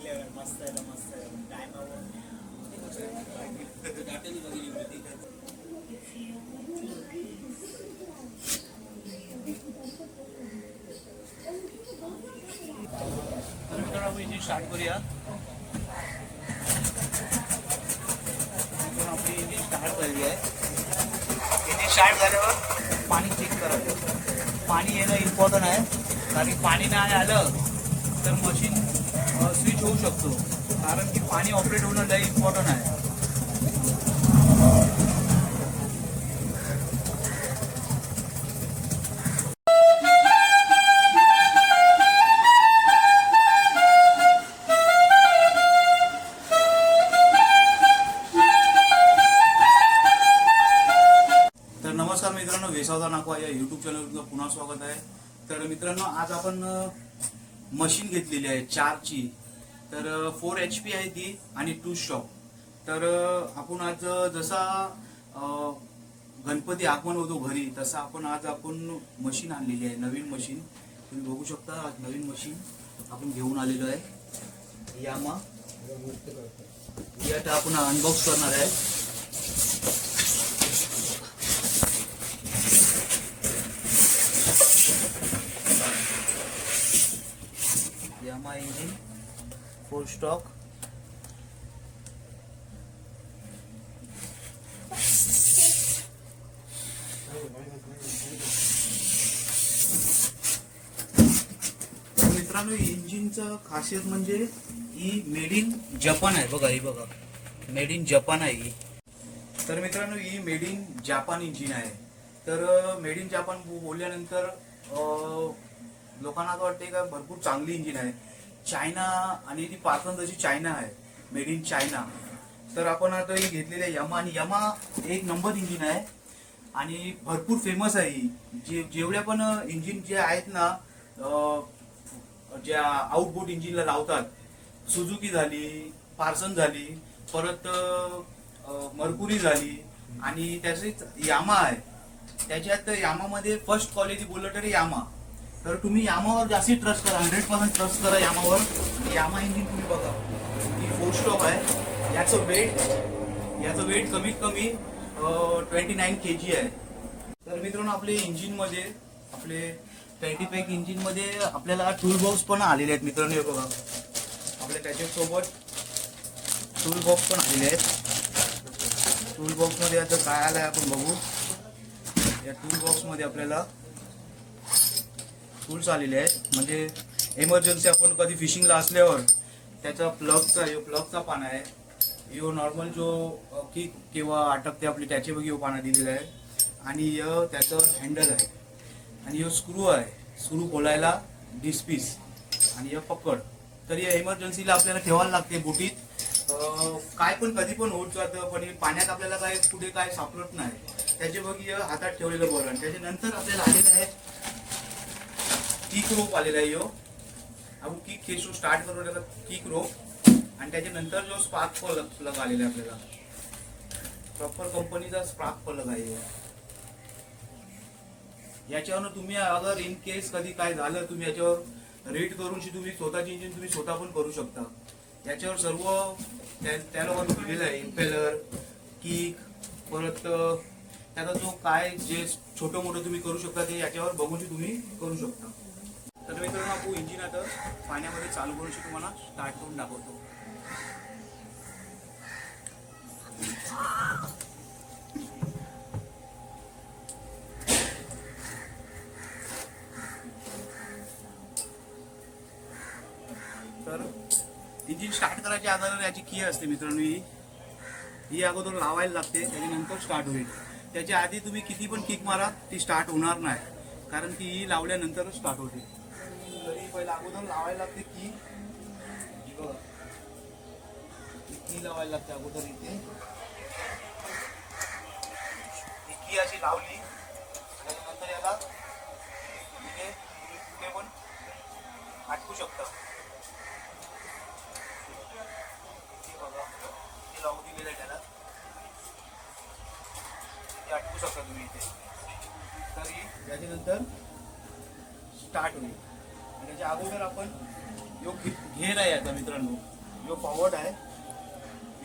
मस्त आहे मस्त आहे टायमावर तर मित्रांनो आपण इंजिन स्टार्ट करूया. आपली इंजिन स्टार्ट झाली आहे. इंजिन स्टार्ट झाल्यावर पाणी चेक करायचं. पाणी येणं इम्पॉर्टंट आहे, कारण पाणी नाही आलं तर मशीन स्विच होऊ शकतो. कारण की पाणी ऑपरेट होणं लय इम्पॉर्टंट आहे. तर नमस्कार मित्रांनो, वेसावदा नाकवा या युट्यूब चॅनलवर पुन्हा स्वागत आहे. तर मित्रांनो, आज आपण मशीन घेतलेली आहे 4ची. तर 4 HP आहे ती आणि 2 स्टॉक. तर आपण आज जसा गणपती आगमन होतो घरी, तसा आपण मशीन आणलेली आहे, नवीन मशीन. तुम्ही बघू शकता, आज नवीन मशीन आपण घेऊन आलेलो आहे. यामा आता आपण अनबॉक्स करणार आहे. Yamaha engine 4 stock. मित्रांनो, इंजिनचं खासियत म्हणजे ही मेड इन जपान आहे. बघा, ही बघा, मेड इन जपान आहे ही. तर मित्रांनो, he made in Japan engine आहे. तर मेड इन जापान बोलल्यानंतर लोकांना असं वाटते का भरपूर चांगली इंजिन आहे. चायना आणि ती पार्सन जशी चायना आहे, मेड इन चायना. तर आपण आता ही घेतलेली आहे यमा. आणि यमा एक नंबर इंजिन आहे आणि भरपूर फेमस आहे ही. जेवढ्या पण इंजिन जे आहेत ना, ज्या आउटबोट इंजिनला लावतात, सुझुकी झाली, पार्सन झाली, परत मर्कुरी झाली, आणि त्याचीच यामा आहे. त्याच्यात यामामध्ये फर्स्ट क्वालिटी बोललं तरी यामा. तर तुम्ही यामावर जास्ती ट्रस्ट करा, 100% ट्रस्ट करा यामावर. यामा इंजिन तुम्ही बघा, ही 4 स्टॉक आहे. याचं वेट कमीत कमी 29 kg आहे. तर मित्रांनो, आपले इंजिनमध्ये, आपले 25 इंजिनमध्ये आपल्याला टूल बॉक्स पण आलेले आहेत. मित्रांनो, हे बघा, आपल्या त्याच्यासोबत टूल बॉक्स पण आलेले आहेत. टूल बॉक्समध्ये आता काय आलं आहे आपण बघू. या टूल बॉक्समध्ये आपल्याला टूल्स आलेले आहेत. म्हणजे एमर्जन्सी आपण कधी फिशिंगला असल्यावर त्याचा प्लगचा पाना आहे. यो नॉर्मल जो किक किंवा अटकते आपली त्याचे बघ यो पाना दिलेला आहे. आणि त्याचं हँडल आहे. आणि यो स्क्रू आहे, स्क्रू खोलायला डिस्पीस. आणि यो पकड. तर या एमर्जन्सीला आपल्याला ठेवायला लागते बोटीत. काय पण कधी पण होत जातं, पण पाण्यात आपल्याला काय कुठे काय सापडत नाही. त्याचे बघ हातात ठेवलेलं बरं. आणि त्याच्यानंतर आपल्याला आलेलं आहे किक रोप आलेला आहे. यो आपण किक खेचून स्टार्ट करू त्याचा किक रोप. आणि त्याच्यानंतर जो स्पार्क प्लग आलेला आहे आपल्याला, प्रॉपर कंपनीचा स्पार्क प्लग आहे. याच्यावर तुम्ही अगर इन केस कधी काय झालं, तुम्ही याच्यावर रेट करून तुम्ही स्वतःची इंजिन तुम्ही स्वतः पण करू शकता. याच्यावर सर्व त्या लोकांनी दिलेलं आहे. इम्पेलर, किक, परत त्याचा जो काय जे छोटं मोठं तुम्ही करू शकता ते याच्यावर बघून तुम्ही करू शकता. तर मित्रांनो, आपण इंजिन आता पाण्यामध्ये चालू करून तुम्हाला स्टार्ट करून दाखवतो. तर इंजिन स्टार्ट करायच्या अगोदर याची की असते मित्रांनो, ही अगोदर लावायला लागते, त्याच्यानंतर स्टार्ट होईल. त्याच्या आधी तुम्ही किती पण किक मारा, ती स्टार्ट होणार नाही, कारण की ही लावल्यानंतर स्टार्ट होते. तरी पहिला अगोदर लावायला लागते की लावायला लागते अगोदर. इथे की अशी लावली, त्याच्यानंतर याला इथे कुठे पण अटकू शकता. लावून दिलेलं आहे त्याला, ते अटकू शकता तुम्ही इथे. तरी त्याच्यानंतर स्टार्ट होईल. आणि त्याच्या अगोदर आपण घेर आहे आता मित्रांनो, जो फॉरवर्ड आहे,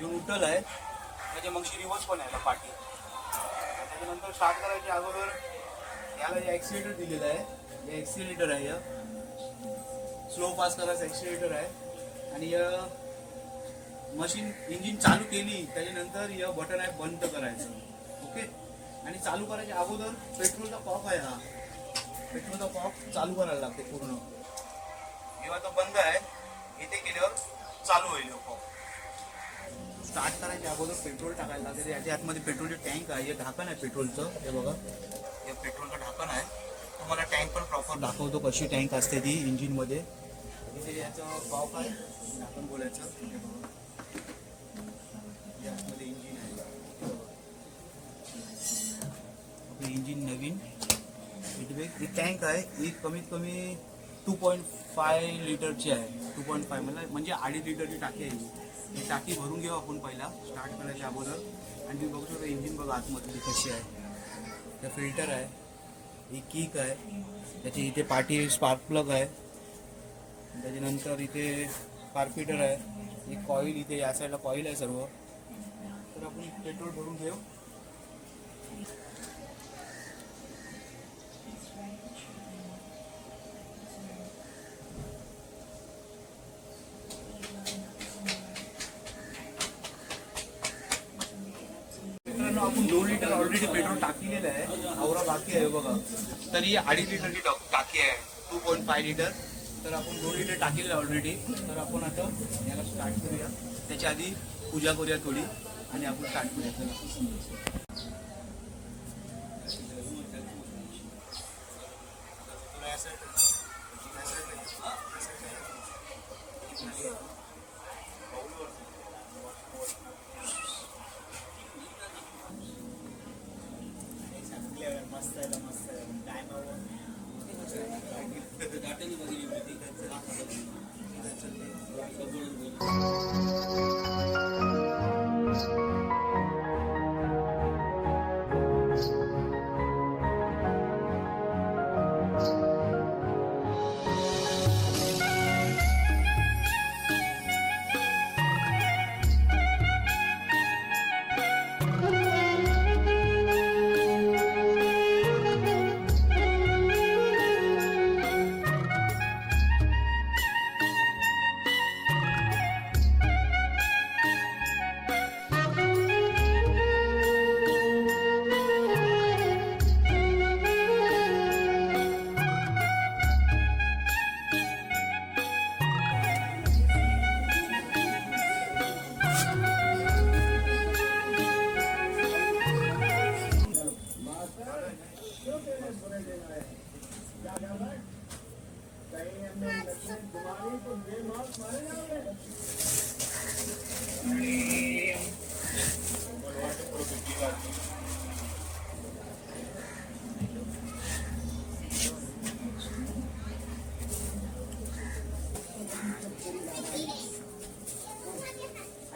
जो न्यूट्रल आहे, त्याच्या मगशी रिव्हर्स पण आहे पाठी. त्याच्यानंतर स्टार्ट करायची अगोदर याला जे ॲक्सिलेटर दिलेलं आहे, हे ॲक्सिलेटर आहे, या स्लो फास्ट करायचं ॲक्सिलेटर आहे. आणि मशीन इंजिन चालू केली त्याच्यानंतर या बटन आहे बंद करायचं. ओके. आणि चालू करायच्या अगोदर पेट्रोलचा कॉक आहे, हा पेट्रोलचा कॉक चालू करायला लागते पूर्ण. जेव्हा तो बंद आहे इथे केल्यावर चालू होईल कॉक. स्टार्ट करायच्या अगोदर पेट्रोल टाकायला लागते. याच्या आतमध्ये पेट्रोलचे टँक आहे, हे ढाकण आहे पेट्रोलचं, हे बघा हे पेट्रोलचं ढाकण आहे. तुम्हाला टँक पण प्रॉपर दाखवतो कशी टँक असते ती इंजिनमध्ये. इथे याचं कॉक आहे, ढाकण बोलायचं. यामध्ये इंजिन आहे, आपलं इंजिन नवीन. ही टँक आहे, ही कमीत कमी 2.5 लिटरची आहे. 2.5 म्हणजे 2.5 लिटरची टाकी आहे. ही टाकी भरून घेऊ आपण पहिला स्टार्ट करायच्या अगोदर. आणि तुम्ही बघू शकता इंजिन बघा आतमध्ये कशी आहे. त्या फिल्टर आहे, ही किक आहे, त्याची इथे पाठी स्पार्क प्लग आहे. त्याच्यानंतर इथे कार्पिटर आहे, ही कॉईल इथे या साईडला कॉईल आहे सर्व. तर आपण पेट्रोल भरून घेऊ. आपण 2 लिटर ऑलरेडी पेट्रोल टाकलेलं आहे, आवरा बाकी आहे बघा. तर ही 2.5 लिटरची टाकी आहे, 2.5 लिटर. तर आपण 2 लिटर टाकलेलं आहे ऑलरेडी. तर आपण आता याला स्टार्ट करूया. त्याच्या आधी पूजा करूया थोडी आणि आपण स्टार्ट करूया. मस्त आहे, मस्त आहे.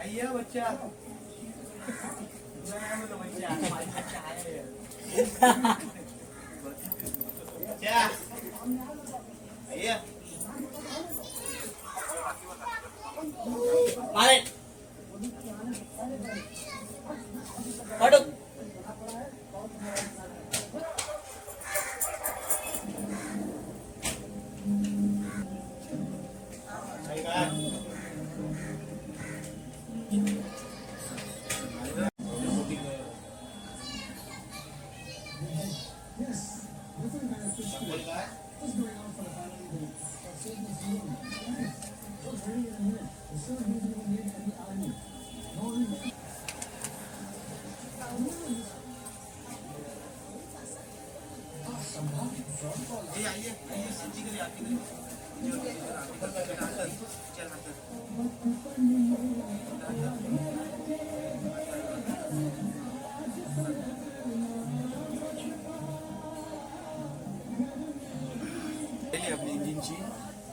आइए बच्चा आपली इंजिनची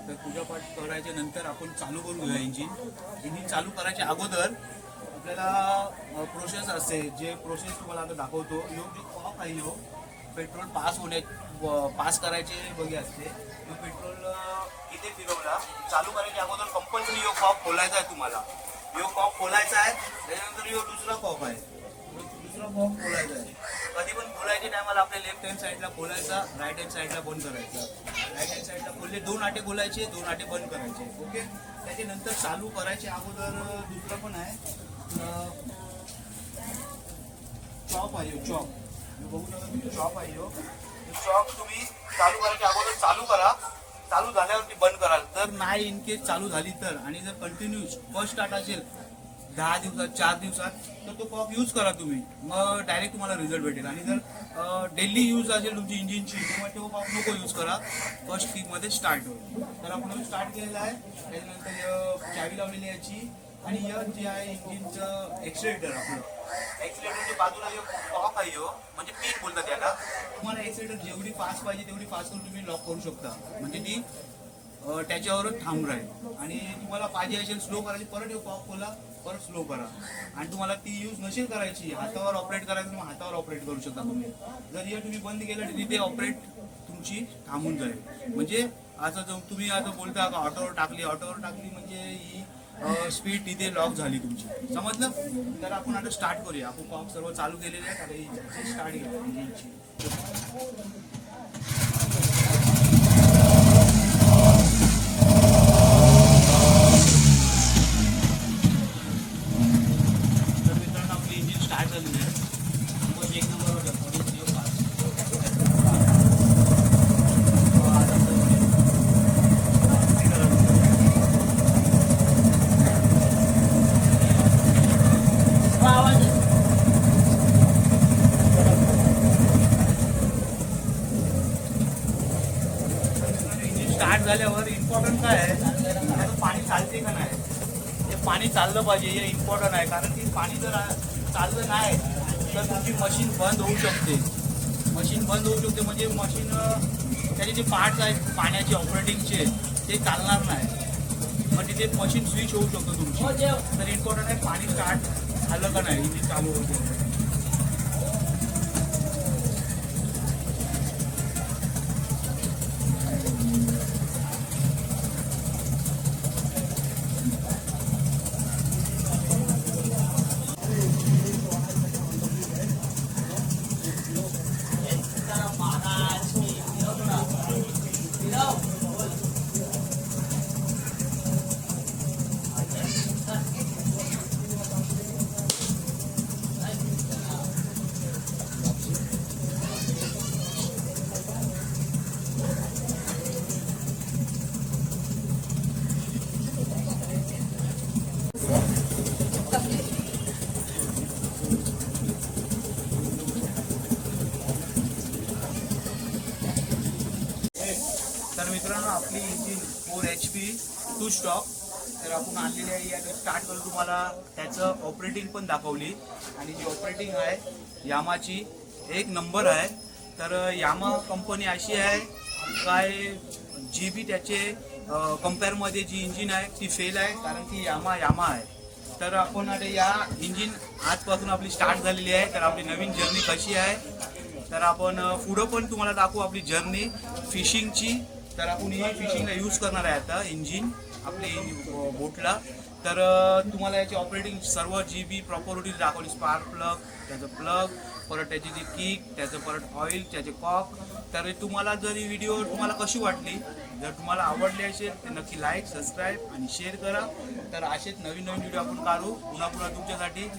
तर पूजापाठ करायच्या नंतर आपण चालू करून घेऊया इंजिन चालू करायच्या अगोदर आपल्याला प्रोसेस असते जे प्रोसेस तुम्हाला आता दाखवतो. यो जो कॉक आहे यो पेट्रोल पास पास करायचे बघे असते. तो पेट्रोल इथे फिरवला चालू करायच्या अगोदर कंपल्सरी यो कॉक खोलायचा आहे तुम्हाला. यो कॉक खोलायचा आहे. त्याच्यानंतर यो दुसरा कॉक आहे, दुसरा कॉक खोलायचा आहे. कधी पण खोलायच्या टायमाला आपल्या लेफ्ट हँड साईडला खोलायचा, राईट हँड साईडला बंद करायचा. राईट हँड साईडला खोलले 2 आटे खोलायचे, 2 आटे बंद करायचे. ओके. त्याच्यानंतर चालू करायचे अगोदर दुसरं पण आहे चॉप आहे. चॉप बघू शकता तुम्ही, चॉप आहे. चॉप तुम्ही चालू करायच्या अगोदर चालू करा. चालू झाल्यावरती बंद कराल. जर नाही इन केस चालू झाली तर, आणि जर कंटिन्यूस फर्स्ट स्टार्ट असेल 10 दिवसात 4 दिवसात, तर तो कॉक यूज करा तुम्ही. मग डायरेक्ट तुम्हाला रिझल्ट भेटेल. आणि जर डेली यूज असेल तुमची इंजिनची, तेव्हा तो कॉक नको यूज करा. फर्स्ट किकमध्ये स्टार्ट होईल. तर आपण स्टार्ट केलेला आहे. त्याच्यानंतर चावी लावलेली आहे याची. आणि जे आहे इंजिनचं एक्सिलेटर, आपलं एक्सिलेटरच्या बाजूला कॉक आहे म्हणजे पिन बोलतात त्याला. तुम्हाला एक्सिलेटर जेवढी फास्ट पाहिजे तेवढी फास्ट करून तुम्ही लॉक करू शकता. म्हणजे ती त्याच्यावरच थांबून राहील. आणि तुम्हाला पाहिजे असेल स्लो करायची, परत कॉक खोला, परत स्लो करा. आणि तुम्हाला ती यूज नसेल करायची, हातावर ऑपरेट करायचं, मग हातावर ऑपरेट करू शकता तुम्ही. जर हे तुम्ही बंद केलं तर तिथे ऑपरेट तुमची थांबून जाईल. म्हणजे असं तुम्ही आता बोलता का ऑटोवर टाकली म्हणजे ही स्पीड तिथे लॉक झाली तुमची. समजलं? तर आपण आता स्टार्ट करूया. आपण कॉक सर्व चालू केलेले आहेत. आता ही स्टार्ट घ्या इंजिनची. तर मित्रांनो आपली इंजिन स्टार्ट झालेली आहे. एक नंबर स्टार्ट झाल्यावर इम्पॉर्टंट काय आहे, त्याचं पाणी चालते का नाही. हे पाणी चाललं पाहिजे, हे इम्पॉर्टंट आहे. कारण की पाणी जर चाललं नाही तर तुमची मशीन बंद होऊ शकते. मशीन बंद होऊ शकते म्हणजे मशीन त्याचे जे पार्ट्स आहेत पाण्याचे ऑपरेटिंगचे ते चालणार नाही. मग तिथे मशीन स्विच होऊ शकतो तुमची. तर इम्पॉर्टंट आहे पाणी स्टार्ट झालं का नाही, इंजिन चालू होते. तर मित्रांनो आपली इंजिन 4 HP 2 स्टॉक तर आपण आणलेली आहे. आता स्टार्ट करून तुम्हाला त्याचं ऑपरेटिंग पण दाखवली. आणि जी ऑपरेटिंग आहे यामाची एक नंबर आहे. तर यामा कंपनी अशी आहे काय जी बी त्याचे कम्पेअरमध्ये जी इंजिन आहे ती फेल आहे. कारण की यामा आहे. तर आपण आता या इंजिन आजपासून आपली स्टार्ट झालेली आहे. तर आपली नवीन जर्नी कशी आहे तर आपण पुढं पण तुम्हाला दाखवू आपली जर्नी फिशिंगची. तर आपण ही फिशिंगला यूज करणार आहे आता इंजिन आपले बोटला. तर तुम्हाला याची ऑपरेटिंग सर्व जी बी प्रॉपर्टीज दाखवली. स्पार्क प्लग, त्याचं प्लग, परत त्याची जी किक, त्याचं परत ऑइल, त्याचे कॉक. तर तुम्हाला जर ही व्हिडिओ तुम्हाला कशी वाटली, जर तुम्हाला आवडली असेल तर नक्की लाईक, सबस्क्राईब आणि शेअर करा. तर असेच नवीन व्हिडिओ आपण काढू पुन्हा तुमच्यासाठी.